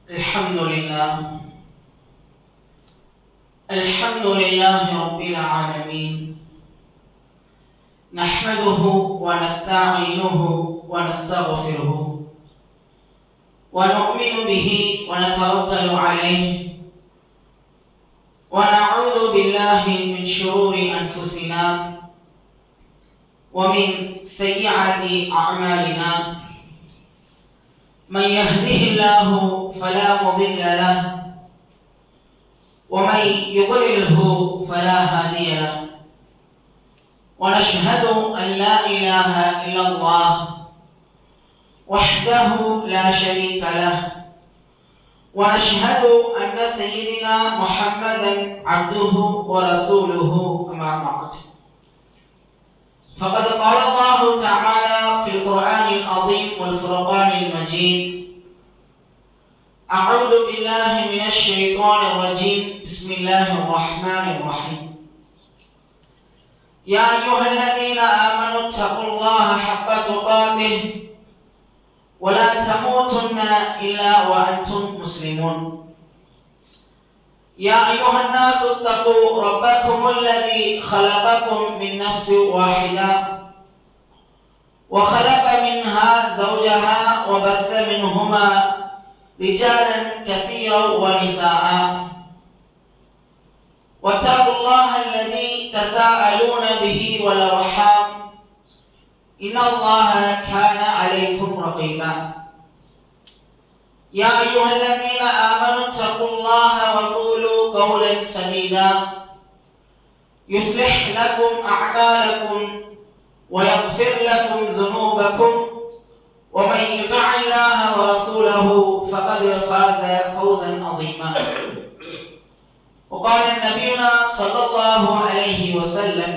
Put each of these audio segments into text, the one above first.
الحمد لله الحمد لله رب العالمين نحمده ونستعينه ونستغفره ونؤمن به ونتوكل عليه ونعوذ بالله من شرور أنفسنا ومن سيئات أعمالنا من يهده الله فلا مضل له ومن يضلله فلا هادي له ونشهد أن لا إله إلا الله وحده لا شريك له ونشهد أن سيدنا محمدا عبده ورسوله أما بعد فقد قال الله تعالى في القرآن العظيم والفرقان المجيد أعوذ بالله من الشيطان الرجيم بسم الله الرحمن الرحيم يا أيها الذين آمنوا اتقوا الله حق تقاته ولا تموتن إلا وأنتم مسلمون يا أيها الناس اتقوا ربكم الذي خلقكم من نفس واحدة وخلق منها زوجها وبث منهما رجالا كثيرا ونساء واتقوا الله الذي تساءلون به والأرحام إن الله كان عليكم رقيبا يا أيها الذين آمنوا اتقوا الله وقولوا قولا سديدا يصلح لكم أعمالكم ويغفر لكم ذنوبكم ومن يطع الله ورسوله فقد فاز فوزا عظيما وقال نبينا صلى الله عليه وسلم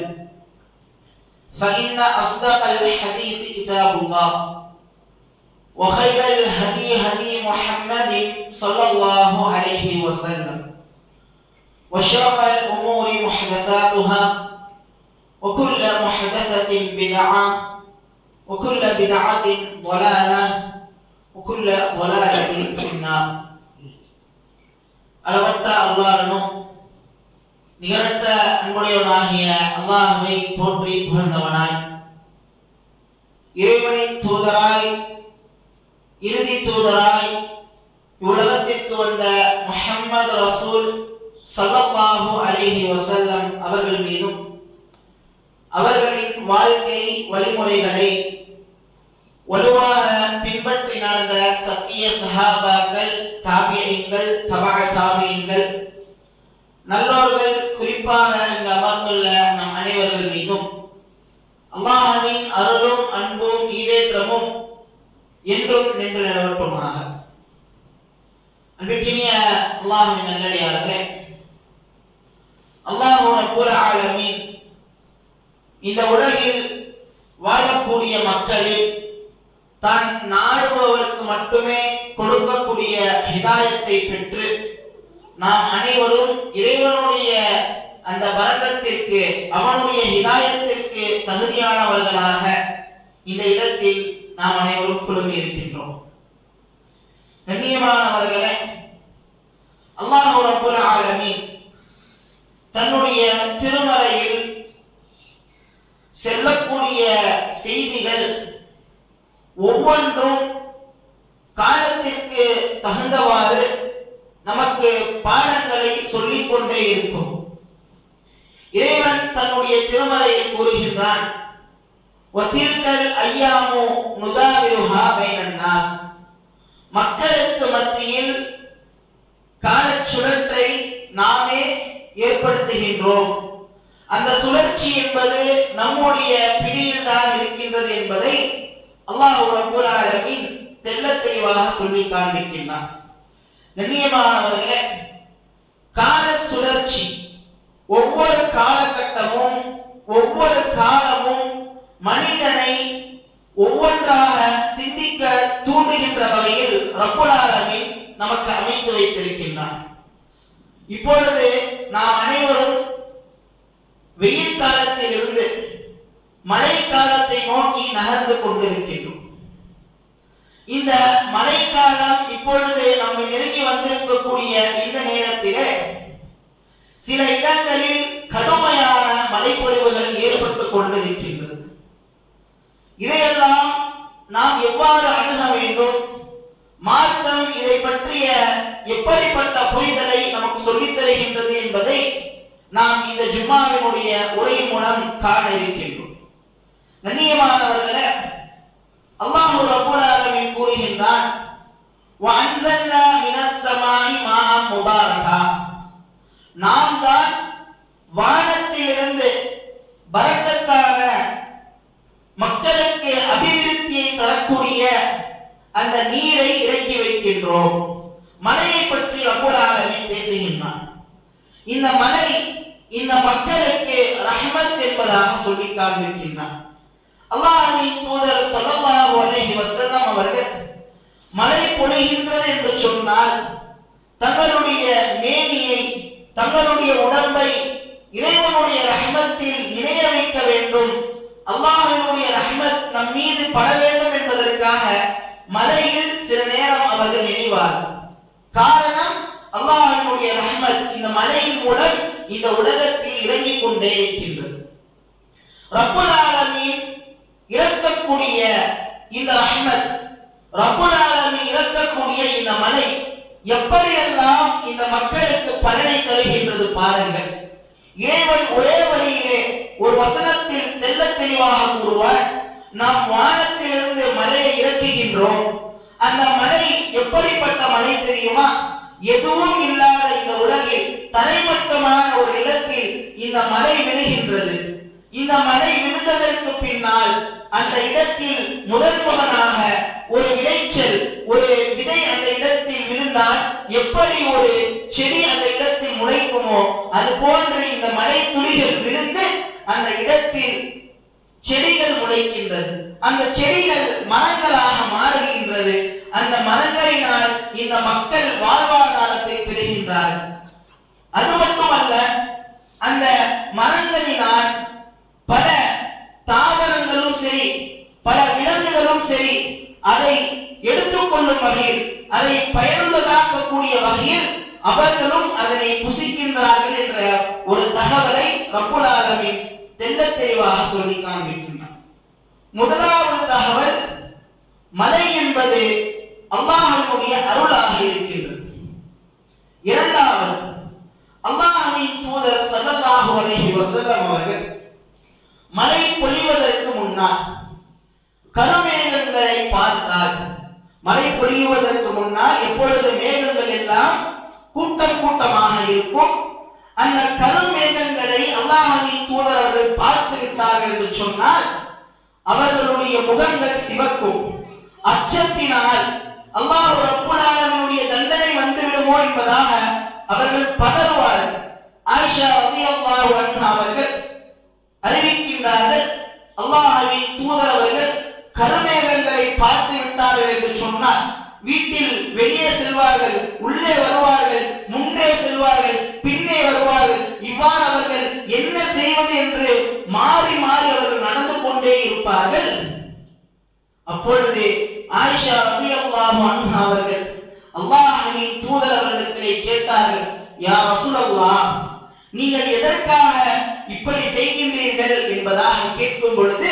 فإن أصدق الحديث كتاب الله وخير الهدي هدي محمد صلى الله عليه وسلم وشر الأمور محدثاتها وكل محدثة بدعة وكل بدعة ضلالة وكل ضلالة في النار அளவற்ற அல்லாஹ்வினும் நிகரற்ற அன்புடையவனாகிய அல்லாஹ்வை போற்றி புகழ்ந்தவனாய் இறைவனின் தூதராய் இறுதி தூதராய் இவ்வுலகத்திற்கு வந்த முஹம்மது ரசூல் ஸல்லல்லாஹு அலைஹி வஸல்லம் அவர்கள் மீதும் அவர்களின் வாழ்க்கை வழிமுறைகளை வலுவாக பின்பற்றி நடந்த சத்திய சஹாபாக்கள், தாபியீன்கள், தபா தாபியீன்கள், நல்லோர்கள், குறிப்பாக இங்கு அமர்ந்துள்ள நம் அனைவர்கள் மீதும் அல்லாஹ்வின் அருளும் அன்பும் ஈடேற்றமும் என்றும் நின்று நிலவட்டுமாக. அன்பிற்கினிய அல்லாஹ்வின் நல்லடியார்களே, அல்லாஹ் ரப்புல் ஆலமீன் இந்த உலகில் வாழக்கூடிய மக்களில் தான் நாடுபவருக்கு மட்டுமே கொடுக்கக்கூடிய ஹிதாயத்தை பெற்று நாம் அனைவரும் இறைவனுடைய அந்த பரக்கத்திற்கு, அவனுடைய ஹிதாயத்திற்கு தகுதியானவர்களாக இந்த இடத்தில் நாம் அனைவரும் குழுமி இருக்கின்றோம். கண்ணியமானவர்களே, அல்லாஹ் ரப்புல் ஆலமீன் தன்னுடைய திருமறையில் செல்லக்கூடிய செய்திகள் ஒவ்வொன்றும் காலத்திற்கு தகுந்தவாறு நமக்கு பாடங்களை சொல்லிக் கொண்டே இருக்கும். இறைவன் தன்னுடைய திருமறையில் கூறுகின்றான், வதில்கல் அய்யாமு நுதாவிலுஹா பைனன் நாஸ், மக்களுக்கு மத்தியில் காலச் சுழற்றை நாமே ஏற்படுத்துகின்றோம். அந்த சுழற்சி என்பது நம்முடைய பிடியில் தான் இருக்கின்றது என்பதை அல்லாஹ் ரப்புல் ஆலமீன் தெள்ளத் தெளிவாக சொல்லி காண்பிக்கின்றான். கண்ணியமானவர்களே, கால சுழற்சி ஒவ்வொரு காலகட்டமும் ஒவ்வொரு காலமும் மனிதனை ஒவ்வொன்றாக சிந்திக்க தூண்டுகின்ற வகையில் ரப்புல் ஆலமீன் நமக்கு அமைத்து வைத்திருக்கின்றான். இப்பொழுது நாம் அனைவரும் வெயில் காலத்தில் இருந்து மழை காலத்தை நோக்கி நகர்ந்து கொண்டிருக்கின்றோம். இந்த மழைக்காலம் இப்பொழுது நம்மை நெருங்கி வந்திருக்கக்கூடிய இந்த நேரத்திலே சில இடங்களில் கடுமையான மழைப்பொழிவுகள் ஏற்பட்டுக் கொண்டிருக்கின்றது. இதையெல்லாம் நாம் எவ்வாறு அணுக வேண்டும், மார்க்கம் இதை பற்றிய எப்படிப்பட்ட புரிதலை நமக்கு சொல்லித் தருகின்றது என்பதை நாம் இந்த ஜும்மாவினுடைய உரை மூலம் காண இருக்கின்றோம். கண்ணியமானவர்களே, அல்லாஹ் ரப்பல் ஆலமீன் கூறுகின்றான், வஅன்ஸல்னா மினஸ் ஸமாஇ மாஅன் முபாரகா, நாம் தான் வானத்திலிருந்து பரக்கத்தான மக்களுக்கு அபிவிருத்தியை தரக்கூடிய அந்த நீரை இறக்கி வைக்கின்றோம். மழையை பற்றி ரப்பல் ஆலமீன் பேசுகின்றான். இந்த மழை இந்த மக்களுக்கு ரஹ்மத் என்பதாக சொல்லி காண்பிக்கின்றான். அல்லாஹ்வின் தூதர் ஸல்லல்லாஹு அலைஹி வஸல்லம் அவர்கள் மழை பொழிகின்றது என்று சொன்னால் தங்களுடைய மேனியை, தங்களுடைய உடம்பை இறைவனுடைய ரஹ்மத்தில் இணைய வைக்க வேண்டும், அல்லாஹ்வினுடைய ரஹ்மத் நம் மீது பட வேண்டும் என்பதற்காக மலையில் சில நேரம் அவர்கள் நினைவார். காரணம், அல்லாஹ்வினுடைய ரஹ்மத் இந்த மலையின் மூலம் இந்த உலகத்தில் இறங்கிக் கொண்டே இருக்கின்றது. ரப்பல் ஆலமீன் இறக்கக்கூடிய இந்த ரஹ்மத், ரப்பல் ஆலமீன் இறக்கக்கூடிய இந்த மலை எப்படியெல்லாம் இந்த மக்களுக்கு பலனை தருகின்றது பாருங்கள். இறைவன் ஒரே வரியிலே ஒரு வசனத்தில் தெள்ள தெளிவாக கூறுவார், நாம் வானத்திலிருந்து மலையை இறக்குகின்றோம். அந்த மலை எப்படிப்பட்ட மலை தெரியுமா? எதுவும் இல்லாத இந்த உலகில் தரைமட்டமான ஒரு நிலத்தில் இந்த மலை விழுகின்றது. இந்த மலை விழுந்ததற்கு பின்னால் அந்த இடத்தில் முதன்முதலாக ஒரு விளைச்சல், ஒரு விதை அந்த இடத்தில் விழுந்தால் எப்படி ஒரு செடி அந்த இடத்தில் முளைக்குமோ அது போன்று இந்த மழை துளிகள் விழுந்து அந்த இடத்தில் செடிகள் முளைக்கின்றது. அந்த செடிகள் மரங்களாக மாறுகின்றது. அந்த மரங்களினால் இந்த மக்கள் வாழ்வாதாரத்தை பெறுகின்றார்கள். அது மட்டுமல்ல, அந்த மரங்களினால் பல தாவரங்களும் சரி, பல விலங்குகளும் சரி, அதை எடுத்துக்கொள்ளும் வகையில், அதை பயனுள்ளதாக்கக்கூடிய வகையில் அவர்களும் அதனை புசிக்கின்றார்கள் என்ற ஒரு தகவலை ரப்பல் ஆலமீன் தெள்ள தெளிவாக சொல்லி காண்பிக்கின்றார். முதலாவது தகவல், மலை என்பது அல்லாஹ்வினுடைய அருளாக இருக்கின்றது. இரண்டாவது, அல்லாஹ்வின் தூதர் ஸல்லல்லாஹு அலைஹி வஸல்லம் அவர்கள் மழை பொழிவதற்கு முன்னால் கருமேகங்களை பார்த்தால், மழை பொழிவதற்கு முன்னால் எப்பொழுது மேகங்கள் எல்லாம் கூட்டம் கூட்டமாக இருக்கும், அந்த கருமேகங்களை அல்லாஹ்வின் தூதர் அவர்கள் பார்த்து விட்டார்கள் என்று சொன்னால் அவர்களுடைய முகங்கள் சிவக்கும். அச்சத்தினால் அல்லாஹ் ரப்பல் ஆலமீனுடைய தண்டனை வந்து விடுமோ என்பதாக அவர்கள் பதறுவார்கள். ஆயிஷா ரலியல்லாஹு அன்ஹா அவர்கள் அறிவிக்கின்றார்கள், அல்லாஹ்வின் தூதர் அவர்கள் கருமேகங்களை பார்த்து விட்டார்கள் என்று சொன்னால் வீட்டில் வெளியே செல்வார்கள், உள்ளே வருவார்கள், முன்னே செல்வார்கள், பின்னே வருவார்கள். இவ்வாறு அவர்கள் என்ன செய்வது என்று மாறி மாறி அவர்கள் நடந்து கொண்டே இருப்பார்கள். அப்பொழுது ஆயிஷா ரலியல்லாஹு அன்ஹா அவர்கள் அல்லாஹ்வின் தூதர் அவர்களிடத்திலே கேட்டார்கள், யா ரசூலல்லாஹ், நீங்கள் எதற்காக இப்படி செய்கின்றீர்கள் என்பதாக கேட்கும் பொழுது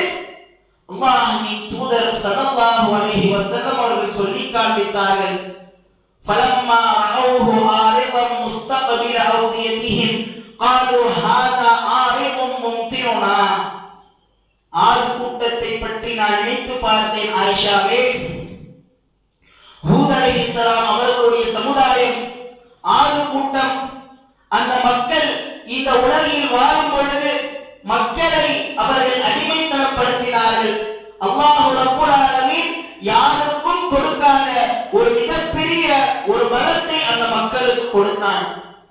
அல்லாஹ்வின் தூதர் ஸல்லல்லாஹு அலைஹி வஸல்லம் அவர்கள் சொல்லி காண்பித்தார்கள், ஃபலம்மா ரஅவுஹு ஆரிதன் முஸ்தக்பில அவ்தியதிஹிம் قالوا هذا عارض ممطرنا. ஆது கூட்டத்தை பற்றி நான் நினைத்து பார்த்தேன் ஆயிஷாவே. ஹூத் அலைஹிஸ்ஸலாம் அவர்களுடைய சமுதாயம், ஆது கூட்டம், அந்த மக்கள் இந்த உலகில் வாழும் பொழுது மக்களை அவர்கள் அடிமைத்தனப்படுத்தினார்கள். அல்லாஹ் ரப்பல் ஆலமீன் யாருக்கும் கொடுக்காத ஒரு மிகப்பெரிய ஒரு பலத்தை அந்த மக்களுக்கு கொடுத்தான்.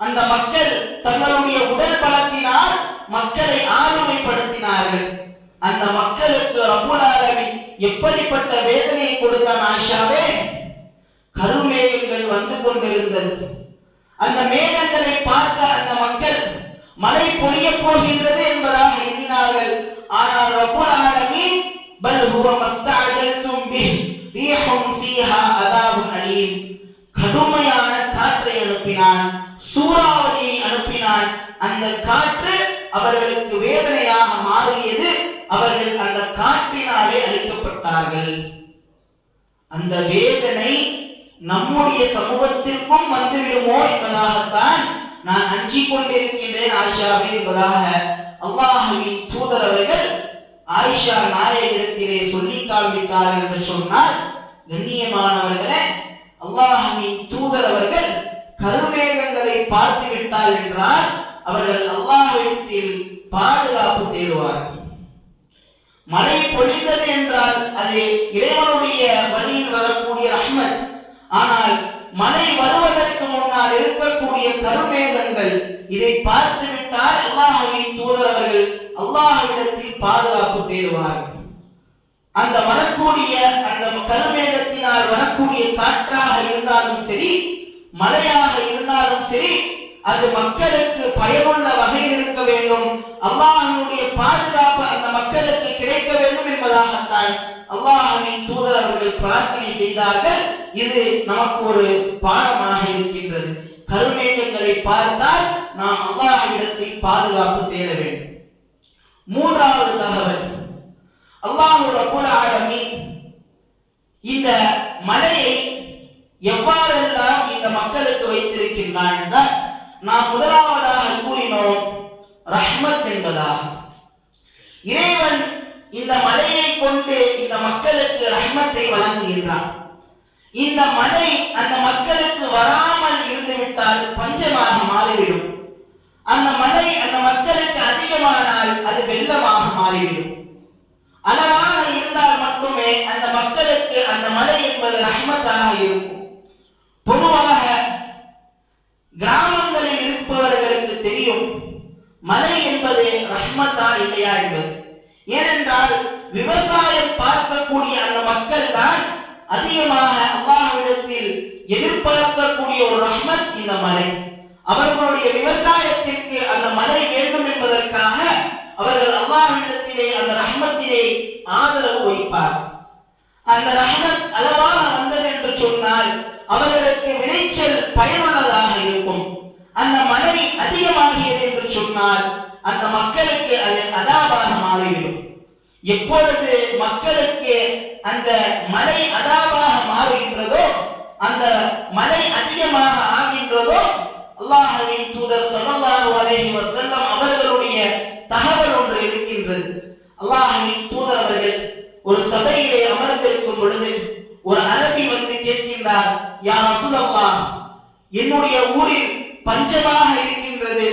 அந்த மக்கள் தங்களுடைய உடல் பலத்தினால் மக்களை ஆளுமைப்படுத்தினார்கள். அந்த மக்களுக்கு ரப்பல் ஆலமீன் எப்படிப்பட்ட வேதனையை கொடுத்தான் ஆயிஷாவே? கருமேகங்கள் வந்து கொண்டிருந்தது. அந்த மேகங்களை பார்த்த அந்த மக்கள் மழை பொழிய போகின்றது என்பதாக எண்ணினார்கள். ஆனால் ரப்பல் ஆலமீன் பல் ஹுவ மஸ்தஅஜல்தும் பிஹ் ரீஹுன் ஃபீஹா அதாபுன் அலீம், கடுமையான காற்றை அனுப்பினான், சூறாவளியை அனுப்பினான். அந்த காற்று அவர்களுக்கு வேதனையாக மாறியது. அவர்கள் அந்த காற்றினாலே அழிக்கப்பட்டார்கள். அந்த வேதனை நம்முடைய சமூகத்திற்கும் வந்துவிடுமோ என்பதாகத்தான் நான் அஞ்சிக் கொண்டிருக்கின்றேன் ஆயிஷாவே என்பதாக அல்லாஹ்வின் தூதர் அவர்கள் ஆயிஷா நாயகிடத்திலே சொல்லி காண்பித்தார்கள் என்று சொன்னால், கண்ணியமானவர்களே, அல்லாஹ்வின் தூதர் அவர்கள் கருமேகங்களை பார்த்து விட்டால் என்றால் அவர்கள் அல்லாஹ்விடத்தில் பாதுகாப்பு தேடுவார்கள். மழை பொழிந்தது என்றால் அது இறைவனுடைய வழியில் வரக்கூடிய ரஹ்மத். ஆனால் மழை வருவதற்கு முன்னால் இருக்கக்கூடிய கருமேகங்கள் இதை பார்த்து விட்டால் அல்லாஹ்வின் தூதர் அவர்கள் அல்லாஹ்விடத்தில் பாதுகாப்பு தேடுவார்கள். அந்த வரக்கூடிய அந்த கருமேகத்தினால் வரக்கூடிய காற்றாக இருந்தாலும் சரி, மழையாக இருந்தாலும் சரி, அது மக்களுக்கு பயனுள்ள வகையில் இருக்க வேண்டும், அல்லாஹ்வினுடைய பாதுகாப்பு அந்த மக்களுக்கு கிடைக்க வேண்டும் என்பதாகத்தான் அல்லாஹ்வின் தூதர் அவர்கள் பிரார்த்தனை செய்தார்கள். இது நமக்கு ஒரு பாடமாக இருக்கின்றது. கருமேகங்களை பார்த்தால் நாம் அல்லாஹ்விடத்தில் பாதுகாப்பு தேட வேண்டும். மூன்றாவது தகவல், அல்லாஹ் ரப்புல் ஆலமீன் இந்த மலையை எவ்வாறெல்லாம் இந்த மக்களுக்கு வைத்திருக்கின்றான் என்றால், நாம் முதலாவதாக கூறினோம் ரஹ்மத் என்பதாக. இறைவன் இந்த மலையை கொண்டு இந்த மக்களுக்கு ரஹ்மத்தை வழங்குகின்றான். இந்த மலை அந்த மக்களுக்கு வராமல் இருந்துவிட்டால் பஞ்சமாக மாறிவிடும். அந்த மலை அந்த மக்களுக்கு அதிகமானால் அது வெள்ளமாக மாறிவிடும். அளவாக இருந்தால் மட்டுமே அந்த மக்களுக்கு அந்த மலை என்பது ரஹ்மத்தாக இருக்கும். பொதுவாக கிராமங்களில் இருப்பவர்களுக்கு தெரியும் மலை என்பது ரஹ்மத்தா இல்லையா என்பது. ஏனென்றால் விவசாயம் பார்க்கக்கூடிய அந்த மக்கள் தான் அதிகமாக அல்லாஹ்விடத்தில் எதிர்பார்க்கக்கூடிய ஒரு ரஹ்மத் இந்த மலை. அவர்களுடைய விவசாயத்திற்கு அந்த மலை வேண்டும் என்பதற்காக அவர்கள் அல்லாஹ்விடத்திலே அந்த ரஹ்மத்திலே ஆதரவு வைப்பார். அந்த ரஹ்மத் அளவாக வந்தது என்று சொன்னால் அவர்களுக்கு விளைச்சல் பயனுள்ளதாக இருக்கும். அந்த மழை அதிகமாகியது என்று சொன்னால் அந்த மக்களுக்கு அது அதாபாக மாறிவிடும். எப்பொழுது மக்களுக்கு அந்த மழை அதாபாக மாறுகின்றதோ, அந்த மழை அதிகமாக ஆகின்றதோ, அல்லாஹ்வின் தூதர் ஸல்லல்லாஹு அலைஹி வஸல்லம் அவர்களுடைய தகவல் ஒன்று இருக்கின்றது. அல்லாஹ்வின் தூதர் அவர்கள் ஒரு சபையிலே அமர்ந்திருக்கும் பொழுது ஒரு அரபி வந்து கேட்கின்றார், யா ரசூலல்லாஹ், என்னுடைய ஊரில் பஞ்சமாக இருக்கின்றது,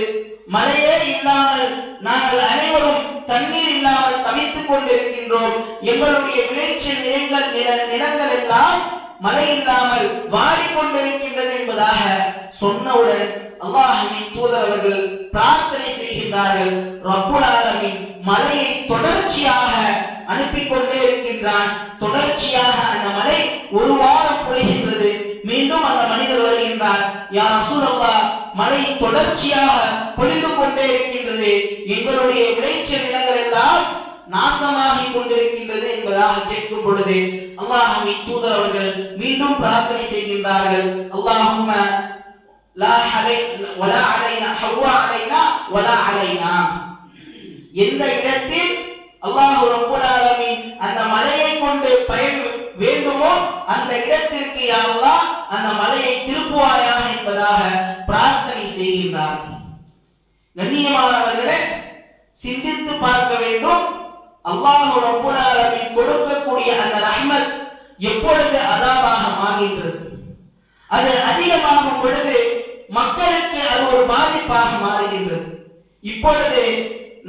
மழையே இல்லாமல் நாங்கள் அனைவரும் தண்ணீர் இல்லாமல் தவித்துக் கொண்டிருக்கின்றோம், எங்களுடைய விளைச்சல் நிலங்கள் எல்லாம் மழை இல்லாமல் வாடிக்கொண்டிருக்கின்றது என்பதாக சொன்னவுடன் அல்லாஹ்வின் தூதர் அவர்கள் பிரார்த்தனை செய்கின்றார்கள். ரப்புல் ஆலமீன் மழையை தொடர்ச்சியாக அனுப்பி கொண்டே இருக்கின்றான். தொடர்ச்சியாக அந்த மழை ஒரு வாரம் பொழிகின்றது. மீண்டும் அந்த மனிதர் வருகின்றார், யா ரசூலல்லாஹ், மழை தொடர்ச்சியாக பொழிந்து கொண்டே இருக்கின்றது, எங்களுடைய விளைச்சல் நிலங்கள் எல்லாம் நாசமாகிக் கொண்டிருக்கின்றது என்பதாக கேட்கும் பொழுது அல்லாஹ்வின் தூதர் அவர்கள் மீண்டும் பிரார்த்தனை செய்கின்றார்கள், அல்லாஹும்ம லா வலா அலைனா ஹவ்வா அலைனா வலா அலைனா. எந்த இடத்தில் அல்லாஹ் ரப்புல் ஆலமீன் அந்த மலையை கொண்டு பயன் வேண்டுமோ அந்த இடத்திற்கு யா அல்லாஹ் அந்த மலையை திருப்புவாயாக என்பதாக பிரார்த்தனை செய்கின்றார். கண்ணியமானவர்களே, சிந்தித்து பார்க்க வேண்டும். அல்லாஹ் ரப்புல் ஆலமீன் கொடுக்கக்கூடிய அந்த ரஹ்மத் எப்பொழுது அதாபாக மாறுகின்றது, அது அதிகமாகும் பொழுது மக்களுக்கு அது ஒரு பாதிப்பாக மாறுகின்றது. இப்பொழுது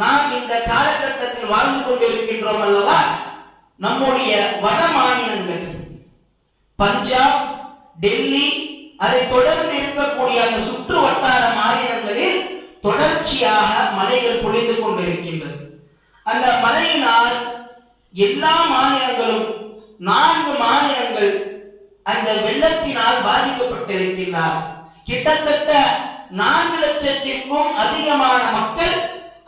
நாம் இந்த காலகட்டத்தில் வாழ்ந்து கொண்டிருக்கின்றோம் அல்லவா, நம்முடைய வட மாநிலங்கள் பஞ்சாப், டெல்லி, அதை தொடர்ந்து இருக்கக்கூடிய அந்த சுற்று வட்டார மாநிலங்களில் தொடர்ச்சியாக மழைகள் பொழிந்து கொண்டிருக்கின்றது. அந்த மழையினால் எல்லா மாநிலங்களும் 4 மாநிலங்கள் அந்த வெள்ளத்தினால் பாதிக்கப்பட்டிருக்கின்றார். கிட்டத்தட்ட 4 லட்சத்திற்கும் அதிகமான மக்கள்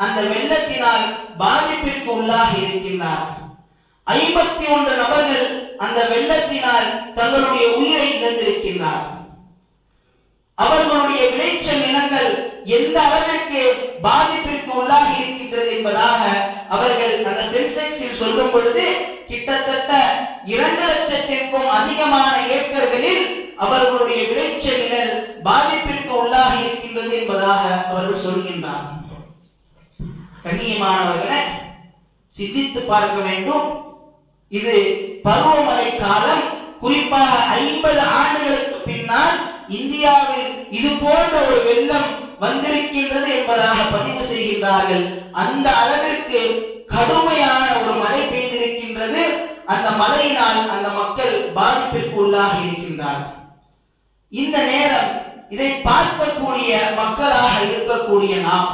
அந்த வெள்ளத்தினால் பாதிப்பிற்கு உள்ளாகி இருக்கின்றார். 51 நபர்கள் அந்த வெள்ளத்தினால் தங்களுடைய உயிரை இழந்திருக்கின்றார்கள். அவர்களுடைய விளைச்சல் நிலங்கள் எந்த அளவிற்கு பாதிப்பிற்கு உள்ளாகி இருக்கின்றது என்பதாக அவர்கள் அந்த சென்செக்ஸில் சொல்லும் பொழுது கிட்டத்தட்ட 2 லட்சத்திற்கும் அதிகமான ஏக்கர்களில் அவர்களுடைய விளைச்சல் நிலம் பாதிப்பிற்கு உள்ளாகி இருக்கின்றது என்பதாக அவர்கள் சொல்கின்றார்கள். கண்ணியமானவர்களை சிந்தித்து பார்க்க வேண்டும். இது பருவமழை காலம். குறிப்பாக 50 ஆண்டுகளுக்கு பின்னால் இந்தியாவில் இது போன்ற ஒரு வெள்ளம் வந்திருக்கின்றது என்பதாக பதிவு செய்கின்றார்கள். அந்த அளவிற்கு கடுமையான ஒரு மழை பெய்திருக்கின்றது. அந்த மழையினால் அந்த மக்கள் பாதிப்பிற்கு உள்ளாகி இருக்கின்றார்கள். இந்த நேரம் இதை பார்க்கக்கூடிய மக்களாக இருக்கக்கூடிய நாம்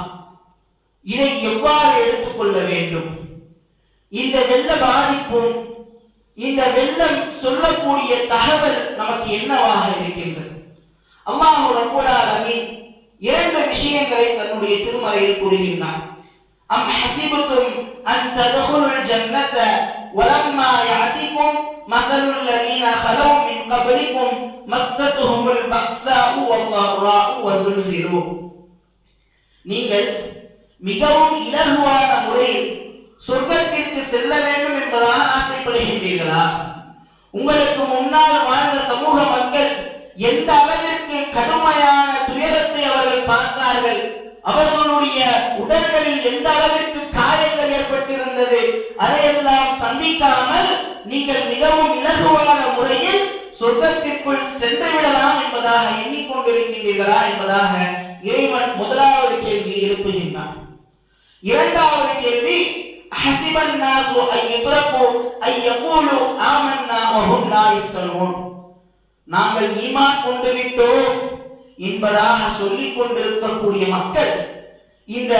இதை எவ்வாறு எடுத்துக்கொள்ள வேண்டும்? இந்த வெள்ள பாதிப்பும் இந்த வெள்ளம் சொல்லக்கூடிய தகவல் நமக்கு என்னவாக இருக்கின்றது? அல்லாஹ் ரப்பல் ஆலமீன் 2 விஷயங்களை தன்னுடைய திருமறையில் கூறுகின்றான். அம் ஹஸிபதும் அன் தத்குலுல் ஜன்னத வலம்மா யாதிகும் மஸலுல் லதீன ஹலவ் மின் கப்லிகும் மஸ்ஸத்துஹுமுல் பக்ஸாஉ வல்தர்ராஉ வஸுல்ஸிலு. நீங்கள் மிகவும் இலகுவான முறையில் சொர்க்கத்திற்கு செல்ல வேண்டும் என்பதாக ஆசைப்படுகின்றீர்களா? உங்களுக்கு முன்னால் வாழ்ந்த சமூக மக்கள் எந்த அளவிற்கு கடுமையான துயரத்தை அவர்கள் பார்த்தார்கள், அவர்களுடைய உடல்களில் எந்த அளவிற்கு காயங்கள் ஏற்பட்டிருந்தது, அதையெல்லாம் சந்திக்காமல் நீங்கள் மிகவும் இலகுவான முறையில் சொர்க்கத்திற்குள் சென்று விடலாம் என்பதாக எண்ணிக்கொண்டிருக்கின்றீர்களா என்பதாக இறைவன் முதலாவது கேள்வி எழுப்புகின்றான். இரண்டாவது கேள்வி, ஹஸிபன் நாஸு அய்யுத்ரகு அய்யகூலு ஆமன்னா வஹும் லா யுஃப்தனூன். நாங்கள் ஈமான் கொண்டு விட்டோம் என்பதாக சொல்லிக் கொண்டிருக்கக்கூடிய மக்கள் இந்த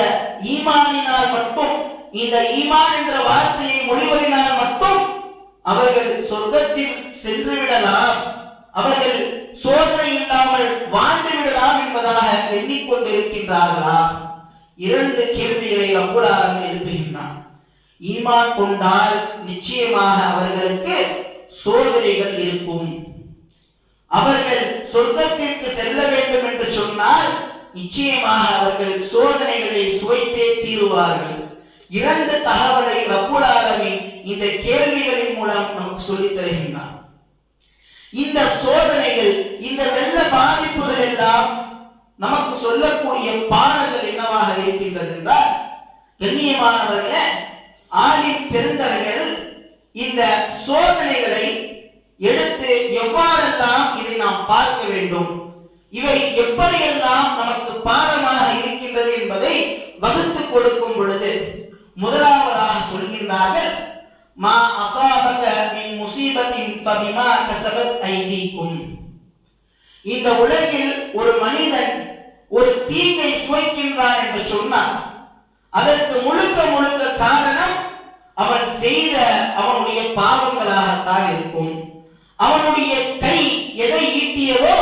ஈமானினால் மட்டும், இந்த ஈமான் என்ற வார்த்தையை மொழிவதினால் மட்டும் அவர்கள் சொர்க்கத்தில் சென்று விடலாம், அவர்கள் சோதனை இல்லாமல் வாழ்ந்து விடலாம் என்பதாக எண்ணிக்கொண்டிருக்கின்றார்களா? 2 கேள்விகளை ரப்பல் ஆலமீன் எழுப்புகின்றான். ஈமான் கொண்டால் நிச்சயமாக அவர்களுக்கு சோதனைகள் இருக்கும். அவர்கள் சொர்க்கத்திற்கு செல்ல வேண்டும் என்று சொன்னால் நிச்சயமாக அவர்கள் சோதனைகளை சுவைத்தே தீருவார்கள். 2 தகவலை ரப்பல் ஆலமீன் இந்த கேள்விகளின் மூலம் நமக்கு சொல்லித் தருகின்றான். இந்த சோதனைகள், இந்த வெள்ள பாதிப்புகள் எல்லாம் நமக்கு சொல்லக்கூடிய பாடங்கள் என்னவாக இருக்கின்றது என்றால், கண்ணியமானவர்களே, ஆலிம் பெருந்தர்கள் இந்த சோதனைகளை எடுத்து எவ்வாறெல்லாம் இதை நாம் பார்க்க வேண்டும், இவை எப்படியெல்லாம் நமக்கு பாடமாக இருக்கின்றது என்பதை வகுத்து கொடுக்கும் பொழுது முதலாவதாக சொல்கின்றார்கள், மா அஸாபக மின் முஸீபத்தின் ஃபபிமா கஸபத் ஐதீக்கும். இந்த உலகில் ஒரு மனிதன் ஒரு தீங்கை சுவைக்கின்றான் என்று சொன்னான், அதற்கு முழுக்க முழுக்க காரணம் அவன் செய்த அவனுடைய பாவங்களாகத்தான் இருக்கும். அவனுடைய கை எதை ஈட்டியதோ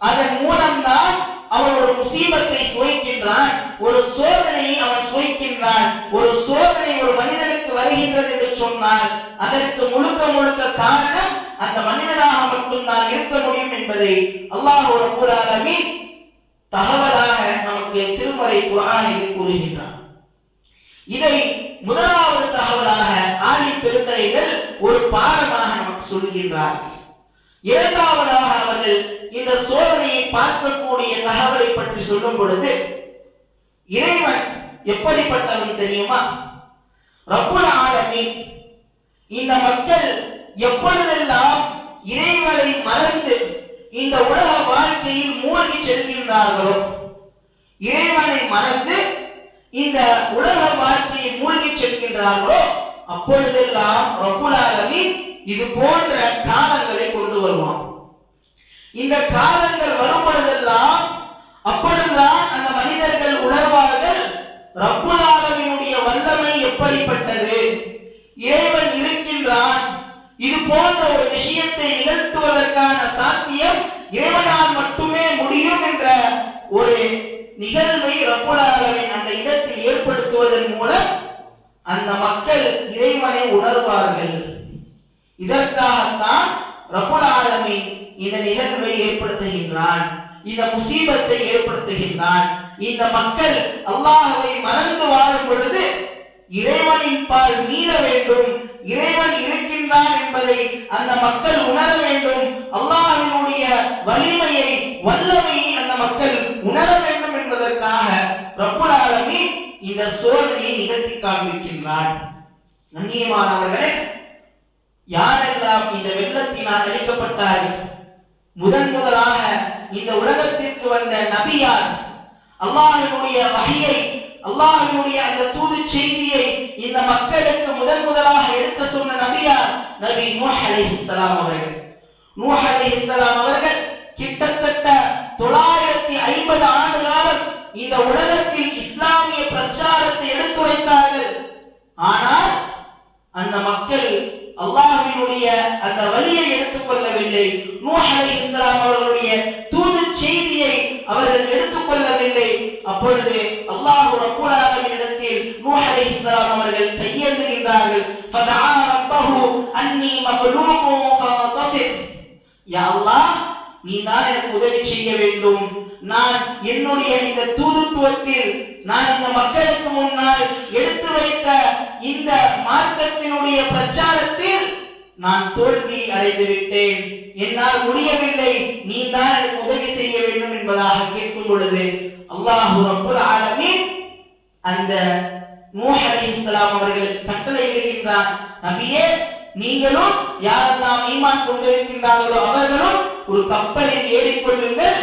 அதன் மூலம்தான் அவன் ஒரு முசீபத்தை சுவைக்கின்றான், ஒரு சோதனையை அவன் சுவைக்கின்றான். ஒரு சோதனை ஒரு மனிதனுக்கு வருகின்றது என்று சொன்னால் அதற்கு முழுக்க முழுக்க காரணம் அந்த மனிதனாக மட்டும்தான் இருக்க முடியும் என்பதை அல்லாஹ் ரப்பல் ஆலமீன் தகவலாக நமக்கு திருமறை குர்ஆனில் கூறுகின்றான். இதை முதலாவது தகவலாக ஆலிம் பெருந்தகைகள் ஒரு பாடமாக நமக்கு சொல்கின்றார்கள். இரண்டாவதாக அவர்கள் இந்த சோதனையை பார்க்கக்கூடிய தகவலை பற்றி சொல்லும் பொழுது, இறைவன் எப்படிப்பட்டவன் தெரியுமா? ரப்புல் ஆலமீன் இந்த மக்கள் எப்பொழுதெல்லாம் இறைவனை மறந்து இந்த உலக வாழ்க்கையில் மூழ்கி செல்கின்றார்களோ, இறைவனை மறந்து இந்த உலக வாழ்க்கையை மூழ்கி செல்கின்றார்களோ, அப்பொழுதெல்லாம் ரப்புல் ஆலமீன் இது போன்ற காலங்களை கொண்டு வருவான். இந்த காலங்கள் வரும் பொழுதெல்லாம் அப்பொழுதுதான் அந்த மனிதர்கள் உணர்வார்கள், ரப்புல் ஆலமீனுடைய வல்லமை எப்படிப்பட்டது, இறைவன் இருக்கின்றான், இது போன்ற ஒரு விஷயத்தை நிகழ்த்துவதற்கான சாத்தியம் இறைவனால் மட்டுமே முடியும் என்ற ஒரு நிகழ்வை ரப்புல் ஆலமீன் அந்த இடத்தில் ஏற்படுத்துவதன் மூலம் அந்த மக்கள் இறைவனை உணர்வார்கள். இதற்காகத்தான் ரப்புல் ஆலமீன் இந்த நிகழ்வை ஏற்படுத்துகின்றான், இந்த முசீபத்தை ஏற்படுத்துகின்றான். இந்த மக்கள் அல்லாஹ்வை மறந்து வாழும் பொழுது இறைவனின் பால் மீள வேண்டும், இறைவன் இருக்கின்றான் என்பதை அந்த மக்கள் உணர வேண்டும், அல்லாஹ்வினுடைய வலிமையை வல்லமையை அந்த மக்கள் உணர வேண்டும் என்பதற்காக ரப்புல் ஆலமீன் இந்த சோதனையை நிகழ்த்தி காண்பிக்கின்றான். கண்ணியமானவர்களே, யாரெல்லாம் இந்த வெள்ளத்தினால் அழிக்கப்பட்டார்கள்? முதலாக இந்த உலகத்திற்கு வந்த நபியார், அல்லாஹ்வினுடைய வஹியை, அல்லாஹ்வினுடைய அந்த தூது செய்தியை இந்த மக்களுக்கு முதலாக எடுத்து சொன்ன நபியார் நபி நூஹ் அலைஹிஸ்ஸலாம் அவர்கள். நூஹ் அலைஹிஸ்ஸலாம் அவர்கள் கிட்டத்தட்ட 950 ஆண்டு காலம் இந்த உலகத்தில் இஸ்லாமிய பிரச்சாரத்தை எடுத்துரைத்தார்கள். ஆனால் அந்த மக்கள் அல்லாஹ்வினுடைய அந்த வழியை எடுத்துக்கொள்ளவில்லை. நூஹ் அலைஹிஸ்ஸலாம் அவர்களுடைய தூது செய்தியை அவர்கள் எடுத்துக்கொள்ளவில்லை. அப்பொழுது அல்லாஹ் ரப்புல் ஆலமீனிடத்தில் நூஹ் அலைஹிஸ்ஸலாம் அவர்கள் கையேந்துகின்றார்கள். ஃபதஆ ரப்பஹு அன்னி மக்லூபுன் ஃபதஸிர். யா அல்லாஹ், நீ தான் எனக்கு உதவி செய்ய வேண்டும். நான் என்னுடைய இந்த தூதுத்துவத்தில், நான் இந்த மக்களுக்கு முன்னால் எடுத்து வைத்த இந்த மார்க்கத்தினுடைய பிரச்சாரத்தில் நான் தோல்வி அடைந்து விட்டேன், என்னால் முடியவில்லை, நீ தான் எனக்கு உதவி செய்ய வேண்டும் என்பதாக கேட்கும் பொழுது அல்லாஹ் ரப்புல் ஆலமீன் அந்த நூஹ் அலைஹிஸ்ஸலாம் அவர்களுக்கு கட்டளையிடுகின்றான், நபியே, நீங்களும் யாரெல்லாம் ஈமான் கொண்டிருக்கின்றார்களோ அவர்களும் ஒரு கப்பலில் ஏறிக்கொள்ளுங்கள்,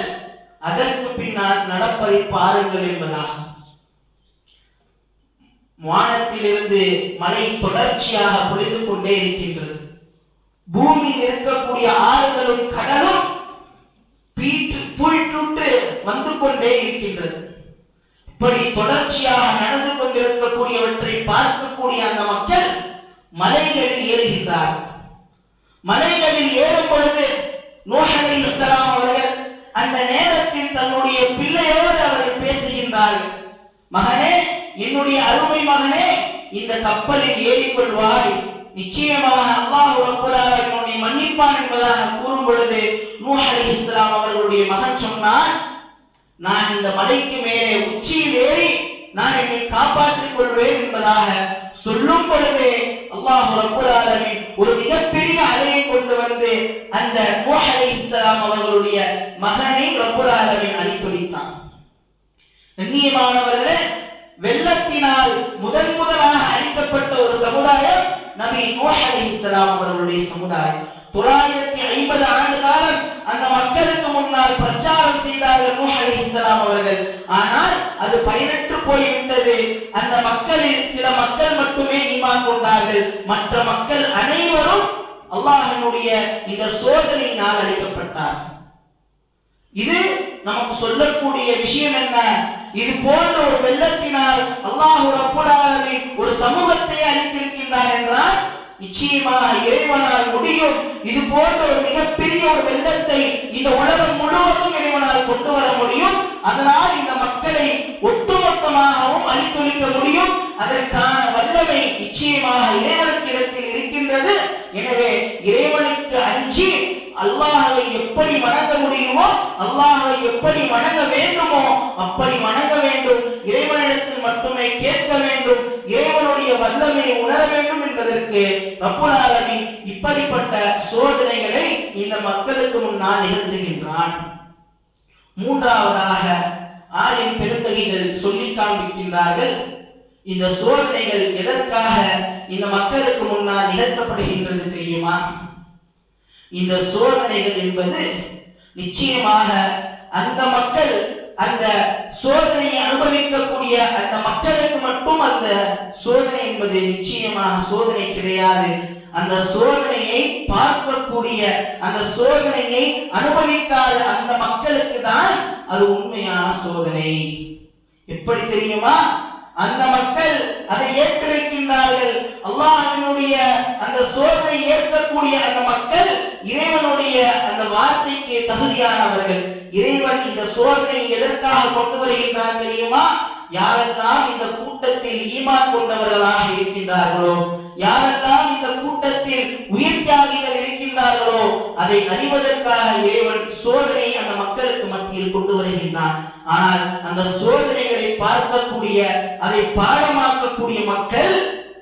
அதற்கு பின்னால் நடப்பதை பாருங்கள் என்பதாக. வானத்திலிருந்து மழை தொடர்ச்சியாக பொழிந்து கொண்டே இருக்கின்றது. பூமியில் இருக்கக்கூடிய ஆறுகளும் கடலும் பூய்ட்டு வந்து கொண்டே இருக்கின்றது. இப்படி தொடர்ச்சியாக நடந்து கொண்டிருக்கக்கூடியவற்றை பார்க்கக்கூடிய அந்த மக்கள் மலைகளில் ஏறுகின்றார்கள். மலைகளில் ஏறும் பொழுது நூஹ் அலைஹிஸ்ஸலாம் அவர்கள் அந்த நேரத்தில் தன்னுடைய பிள்ளையோடு அவர்கள் பேசுகின்றார்கள். மகனே, என்னுடைய அருமை மகனே, இந்த கப்பலில் ஏறிக்கொள்வாய், நிச்சயமாக அல்லாஹ் ரப்புல் ஆலமீன் உன்னை மன்னிப்பான் என்பதாக கூறும் பொழுது நூஹ் அலைஹிஸ்ஸலாம் அவர்களுடைய மகன் சொன்னான், நான் இந்த மலைக்கு மேலே உச்சியில் ஏறி நான் என்னை காப்பாற்றிக் கொள்வேன் என்பதாக சொல்லும் பொழுது அல்லாஹ் ரப்புல் ஆலமீன் ஒரு மிகப்பெரிய அலையை கொண்டு வந்து அந்த நூஹ் அலைஹிஸ்ஸலாம் அவர்களுடைய மகனை ரப்புல் ஆலமீன் அழித்தொழித்தான். கண்ணியமானவர்களே, வெள்ளத்தினால் முதலாக அழிக்கப்பட்ட ஒரு சமுதாயம் நபி நூஹ் அலைஹிஸ்ஸலாம் அவர்களுடைய சமுதாயம். 950 ஆண்டு காலம் அந்த மக்களுக்கு முன்னால் பிரச்சாரம் செய்தார்கள் நூஹ் அலைஹிஸ்ஸலாம் அவர்கள். ஆனால் அது பயனற்று போய்விட்டது. அந்த மக்களில் சில மக்கள் மட்டுமே ஈமான் கொண்டார்கள். மற்ற மக்கள் அனைவரும் அல்லாஹ்வினுடைய இந்த சோதனையினால் அழிக்கப்பட்டார்கள். இது நமக்கு சொல்லக்கூடிய விஷயம் என்ன? இது போன்ற ஒரு வெள்ளத்தினால் அல்லாஹ் ரப்புல் ஆலமீன் ஒரு சமூகத்தை அழித்திருக்கின்றான் என்றால் நிச்சயமாக இறைவனால் முடியும். இது போன்ற ஒரு மிகப்பெரிய ஒரு வெள்ளத்தை இந்த உலகம் முழுவதும் இறைவனால் கொண்டு வர முடியும். அதனால் இந்த மக்களை ஒட்டுமொத்தமாகவும் அழித்தொழிக்க முடியும். அதற்கான வல்லமை நிச்சயமாக இறைவனுக்கு இடத்தில் இருக்கின்றது. எனவே இறைவனுக்கு அஞ்சி அல்லாஹ்வை எப்படி வணங்க முடியுமோ, அல்லாஹ்வை எப்படி வணங்க வேண்டுமோ அப்படி வணங்க வேண்டும். இறைவனிடத்தில் மட்டுமே கேட்க வேண்டும். இறைவனுடைய வல்லமையை உணர வேண்டும் என்பதற்கு ரப்புல் ஆலமீன் இப்படிப்பட்ட சோதனைகளை இந்த மக்களுக்கு முன்னால் நிகழ்த்துகின்றான். மூன்றாவதாக ஆலிம் பெருந்தகைகள் சொல்லி காண்பிக்கின்றார்கள், இந்த சோதனைகள் எதற்காக இந்த மக்களுக்கு முன்னால் நிகழ்த்தப்படுகின்றது தெரியுமா? இந்த சோதனைகள் என்பது நிச்சயமாக அந்த மக்கள் அந்த சோதனையை அனுபவிக்கக்கூடிய அந்த மக்களுக்கு மட்டும் அந்த சோதனை என்பது நிச்சயமாக சோதனை கிடையாது. அந்த சோதனையை பார்க்கக்கூடிய, அந்த சோதனையை அனுபவிக்காத அந்த மக்களுக்கு தான் அது உண்மையான சோதனை. எப்படி தெரியுமா? அந்த மக்கள் அதை ஏற்றிருக்கின்றார்கள். அல்லாஹ்வினுடைய அந்த சோதனை ஏற்கக்கூடிய அந்த மக்கள் இறைவனுடைய அந்த வார்த்தைக்கு தகுதியானவர்கள். இறைவன் இந்த சோதனை எதற்காக கொண்டு வருகின்றார் தெரியுமா? யாரெல்லாம் இந்த கூட்டத்தில் ஈமான் கொண்டவர்களாக இருக்கின்றார்களோ, யாரெல்லாம் இந்த கூட்டத்தில் உயிர் தியாகிகள் இருக்கின்றார்களோ, அதை அறிவதற்காக இறைவன் சோதனையை அந்த மக்களுக்கு மத்தியில் கொண்டு வருகின்றான். ஆனால் அந்த சோதனைகளை பார்க்கக்கூடிய, அதை பாடமாக்கக்கூடிய மக்கள்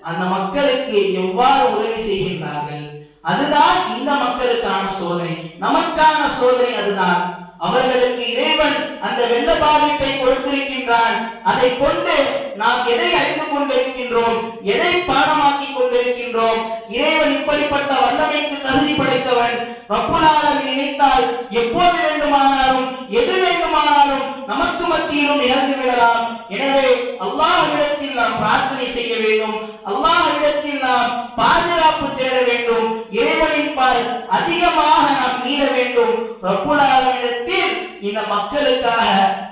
அந்த மக்களுக்கு எவ்வாறு உதவி செய்கின்றார்கள்? அதுதான் இந்த மக்களுக்கான சோதனை, நமக்கான சோதனை அதுதான். அவர்களுக்கு இறைவன் அந்த வெள்ள பாதிப்பை கொடுத்திருக்கின்றான். அதை கொண்டு நாம் எதை அறிந்து கொண்டிருக்கின்றோம், எதை பாடமாக்கி கொண்டிருக்கின்றோம்? இறைவன் இப்படிப்பட்ட வல்லமைக்கு தகுதி படைத்தவன். ரப்புல் ஆலமீன் நினைத்தால் எப்போது வேண்டுமானாலும் எது வேண்டுமானாலும் நமக்கு மத்தியிலும் நிகழ்ந்து விடலாம். எனவே அல்லாஹ்விடத்தில் நாம் பிரார்த்தனை செய்ய வேண்டும், அல்லாஹ்விடத்தில் நாம் பாதுகாப்பு தேட வேண்டும், இறைவனின் பால் அதிகமாக நாம் மீள வேண்டும். ரப்புல் ஆலமீனிடத்தில் இந்த மக்களுக்காக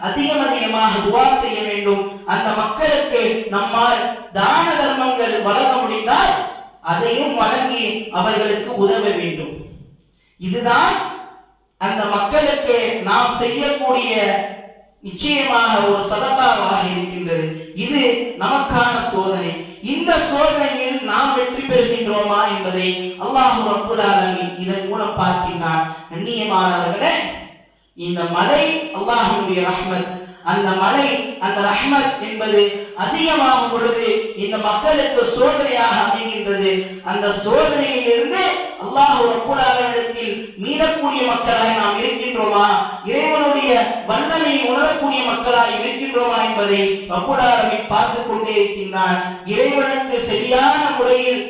அதிகமாக துஆ செய்ய வேண்டும். அந்த மக்களுக்கு நம்மால் தான தர்மங்கள் வழங்க முடிந்தால் அதையும் வழங்கி அவர்களுக்கு உதவ வேண்டும். இதுதான் அந்த மக்களுக்கு நாம் செய்யக்கூடிய நிச்சயமாக ஒரு சதகாவாக இருக்கின்றது. இது நமக்கான சோதனை. இந்த சோதனையில் நாம் வெற்றி பெறுகின்றோமா என்பதை அல்லாஹ் ரப்புல் ஆலமீன் இதன் மூலம் பார்க்கின்றான். கண்ணியமானவர்களே, இந்த மலை அல்லாஹ்வுடைய ரஹ்மத். அந்த மலை, அந்த ரஹ்மத் என்பது அதிகமாகும் பொழுது இந்த மக்களுக்கு சோதனையாக அமைகின்றது. அந்த சோதனையிலிருந்து அல்லாஹ் ரப்புல் ஆலமீனிடத்தில் மீளக்கூடிய மக்களாக நாம் இருக்கின்றோமா, இறைவனுடைய வல்லமையை உணரக்கூடிய மக்களாக இருக்கின்றோமா என்பதை ரப்புல் ஆலமீன் பார்த்து கொண்டே இருக்கின்றான். இறைவனுக்கு சரியான முறையில்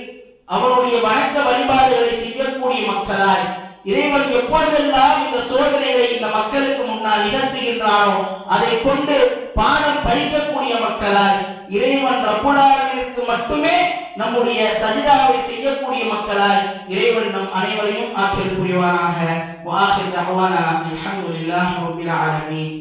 அவனுடைய வணக்க வழிபாடுகளை செய்யக்கூடிய மக்களாய், இறைவன் எப்பொழுதெல்லாம் இந்த சோதனைகளை இந்த மக்களுக்கு முன்னால் நிகழ்த்துகின்றானோ அதை கொண்டு பாடம் படிக்கக்கூடிய மக்களாய், இறைவன் ரப்புல் ஆலமீனுக்கு மட்டுமே நம்முடைய சஜிதாவை செய்யக்கூடிய மக்களாய் இறைவன் நம் அனைவரையும் ஆற்றல் புரிவானாக. வஆகிரு தஅவானா அல்ஹம்துலில்லாஹி ரப்பில் ஆலமீன்.